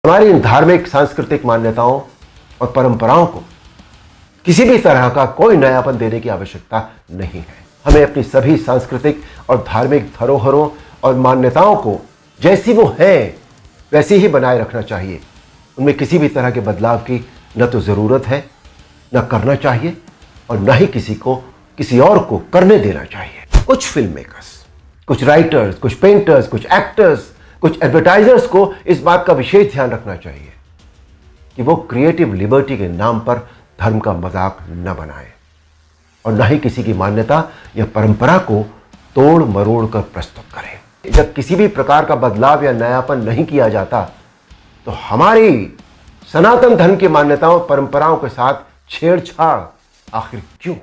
हमारी इन धार्मिक सांस्कृतिक मान्यताओं और परंपराओं को किसी भी तरह का कोई नयापन देने की आवश्यकता नहीं है। हमें अपनी सभी सांस्कृतिक और धार्मिक धरोहरों और मान्यताओं को जैसी वो है वैसी ही बनाए रखना चाहिए। उनमें किसी भी तरह के बदलाव की न तो ज़रूरत है, न करना चाहिए और न ही किसी और को करने देना चाहिए। कुछ फिल्म मेकर्स, कुछ राइटर्स, कुछ पेंटर्स, कुछ एक्टर्स, कुछ एडवर्टाइजर्स को इस बात का विशेष ध्यान रखना चाहिए कि वो क्रिएटिव लिबर्टी के नाम पर धर्म का मजाक न बनाए और न ही किसी की मान्यता या परंपरा को तोड़ मरोड़ कर प्रस्तुत करें। जब किसी भी प्रकार का बदलाव या नयापन नहीं किया जाता तो हमारी सनातन धर्म की मान्यताओं और परंपराओं के साथ छेड़छाड़ आखिर क्यों?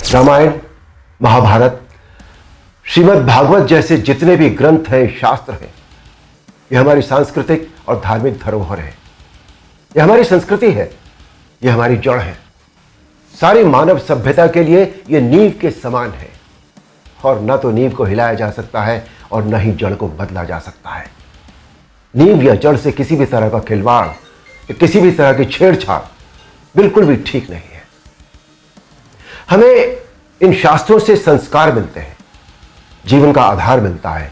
रामायण, महाभारत, श्रीमद् भागवत जैसे जितने भी ग्रंथ हैं, शास्त्र हैं, ये हमारी सांस्कृतिक और धार्मिक धरोहर है। ये हमारी संस्कृति है, ये हमारी जड़ है। सारी मानव सभ्यता के लिए ये नींव के समान है और न तो नींव को हिलाया जा सकता है और न ही जड़ को बदला जा सकता है। नींव या जड़ से किसी भी तरह का खिलवाड़, किसी भी तरह की छेड़छाड़ बिल्कुल भी ठीक नहीं है। हमें इन शास्त्रों से संस्कार मिलते हैं, जीवन का आधार मिलता है।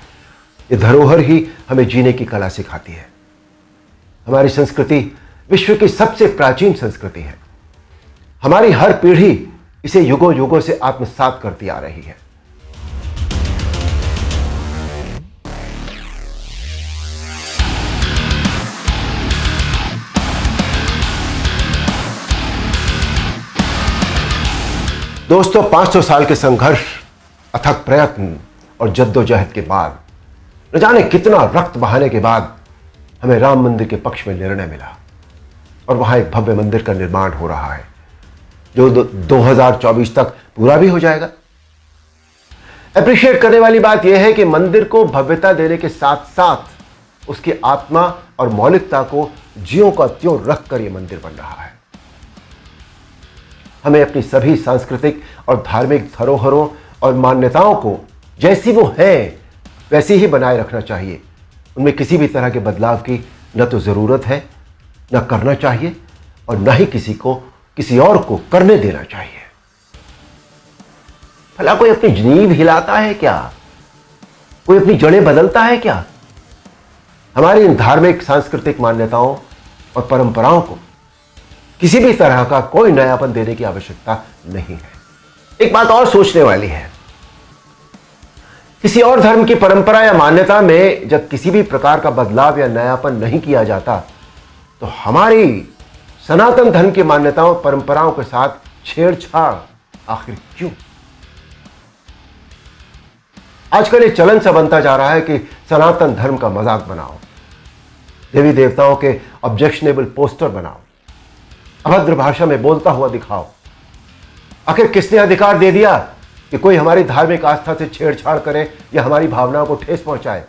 ये धरोहर ही हमें जीने की कला सिखाती है। हमारी संस्कृति विश्व की सबसे प्राचीन संस्कृति है। हमारी हर पीढ़ी इसे युगों युगों से आत्मसात करती आ रही है। दोस्तों, 500 साल के संघर्ष, अथक प्रयत्न और जद्दोजहद के बाद, न जाने कितना रक्त बहाने के बाद हमें राम मंदिर के पक्ष में निर्णय मिला और वहां एक भव्य मंदिर का निर्माण हो रहा है जो 2024 तक पूरा भी हो जाएगा। अप्रिशिएट करने वाली बात यह है कि मंदिर को भव्यता देने के साथ साथ उसकी आत्मा और मौलिकता को ज्यों का त्यों रखकर यह मंदिर बन रहा है। हमें अपनी सभी सांस्कृतिक और धार्मिक धरोहरों और मान्यताओं को जैसी वो है वैसी ही बनाए रखना चाहिए। उनमें किसी भी तरह के बदलाव की न तो ज़रूरत है, न करना चाहिए और न ही किसी और को करने देना चाहिए। भला कोई अपनी नींव हिलाता है क्या? कोई अपनी जड़ें बदलता है क्या? हमारी इन धार्मिक सांस्कृतिक मान्यताओं और परंपराओं को किसी भी तरह का कोई नयापन देने की आवश्यकता नहीं है। एक बात और सोचने वाली है, किसी और धर्म की परंपरा या मान्यता में जब किसी भी प्रकार का बदलाव या नयापन नहीं किया जाता तो हमारी सनातन धर्म की मान्यताओं और परंपराओं के साथ छेड़छाड़ आखिर क्यों? आजकल ये चलन सा बनता जा रहा है कि सनातन धर्म का मजाक बनाओ, देवी देवताओं के ऑब्जेक्शनेबल पोस्टर बनाओ, अभद्र भाषा में बोलता हुआ दिखाओ। आखिर किसने अधिकार दे दिया कि कोई हमारी धार्मिक आस्था से छेड़छाड़ करे या हमारी भावनाओं को ठेस पहुंचाए?